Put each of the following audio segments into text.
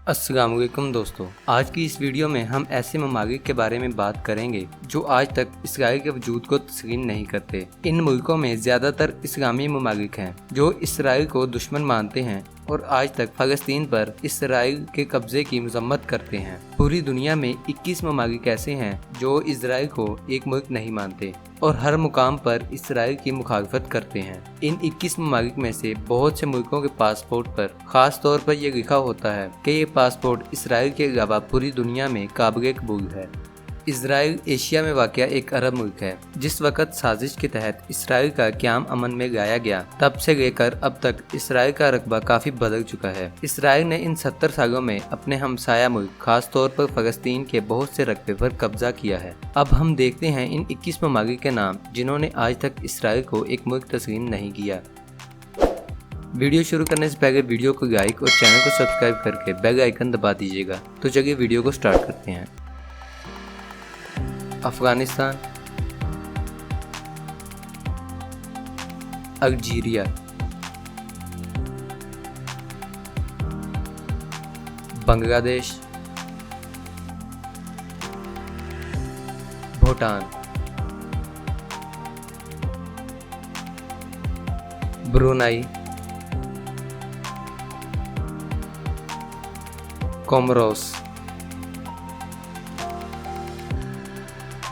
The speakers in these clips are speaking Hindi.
अस्सलाम वालेकुम दोस्तों, आज की इस वीडियो में हम ऐसे ममालिक के बारे में बात करेंगे जो आज तक इसराइल के वजूद को तस्लीम नहीं करते। इन मुल्कों में ज्यादातर इस्लामी ममालिक हैं जो इसराइल को दुश्मन मानते हैं और आज तक फ़लस्तीन पर इसराइल के कब्जे की मजम्मत करते हैं। पूरी दुनिया में 21 ममालिक ऐसे हैं जो इसराइल को एक मुल्क नहीं मानते और हर मुकाम पर इसराइल की मुखालफत करते हैं। इन 21 ममालिक में से बहुत से मुल्कों के पासपोर्ट पर खास तौर पर यह लिखा होता है कि ये पासपोर्ट इसराइल के अलावा पूरी दुनिया में काबिल कबूल है। इसराइल एशिया में वाक़या एक अरब मुल्क है। जिस वक़्त साजिश के तहत इसराइल का क़याम अमन में लाया गया, तब से लेकर अब तक इसराइल का रकबा काफ़ी बदल चुका है। इसराइल ने इन 70 सालों में अपने हमसाया मुल्क खास तौर पर फ़लस्तीन के बहुत से रकबे पर कब्जा किया है। अब हम देखते हैं इन 21 ममालिक के नाम जिन्होंने आज तक इसराइल को एक मुल्क तस्लीम नहीं किया। वीडियो शुरू करने से पहले वीडियो को लाइक और चैनल को सब्सक्राइब करके बेल आइकन दबा दीजिएगा। तो चलिए वीडियो को स्टार्ट करते हैं। Afghanistan, Algeria, Bangladesh, Bhutan, Brunei, Comoros,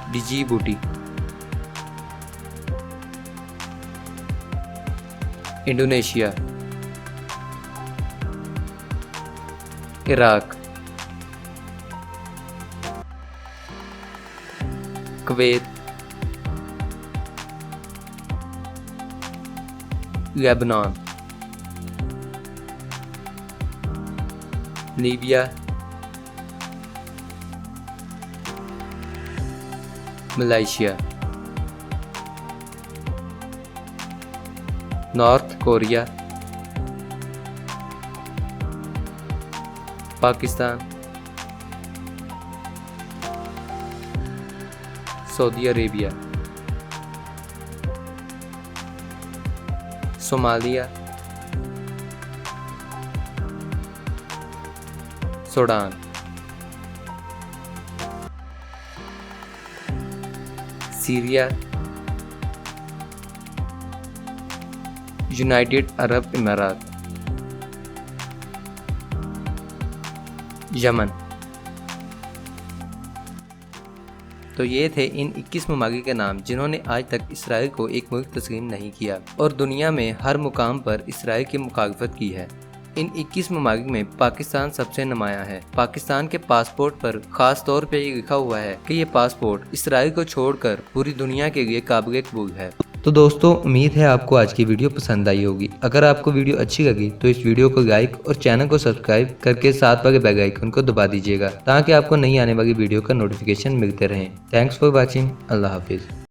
Djibouti, Indonesia, Iraq, Kuwait, Lebanon, Libya, Malaysia, North Korea, Pakistan, Saudi Arabia, Somalia, Sudan, Syria, United Arab Emirates, Yemen. तो ये थे इन 21 ममालिक के नाम जिन्होंने आज तक इसराइल को एक मुल्क तस्लीम नहीं किया और दुनिया में हर मुकाम पर इसराइल की मुखालफत की है। इन 21 ममालिक में पाकिस्तान सबसे नुमाया है। पाकिस्तान के पासपोर्ट पर खास तौर पे ये लिखा हुआ है कि ये पासपोर्ट इसराइल को छोड़कर पूरी दुनिया के लिए काबिल कबूल है। तो दोस्तों, उम्मीद है आपको आज की वीडियो पसंद आई होगी। अगर आपको वीडियो अच्छी लगी तो इस वीडियो को लाइक और चैनल को सब्सक्राइब करके साथ वाले बेल आइकन को दबा दीजिएगा ताकि आपको नई आने वाली वीडियो का नोटिफिकेशन मिलते रहे। Thanks for watching. अल्लाह हाफिज़।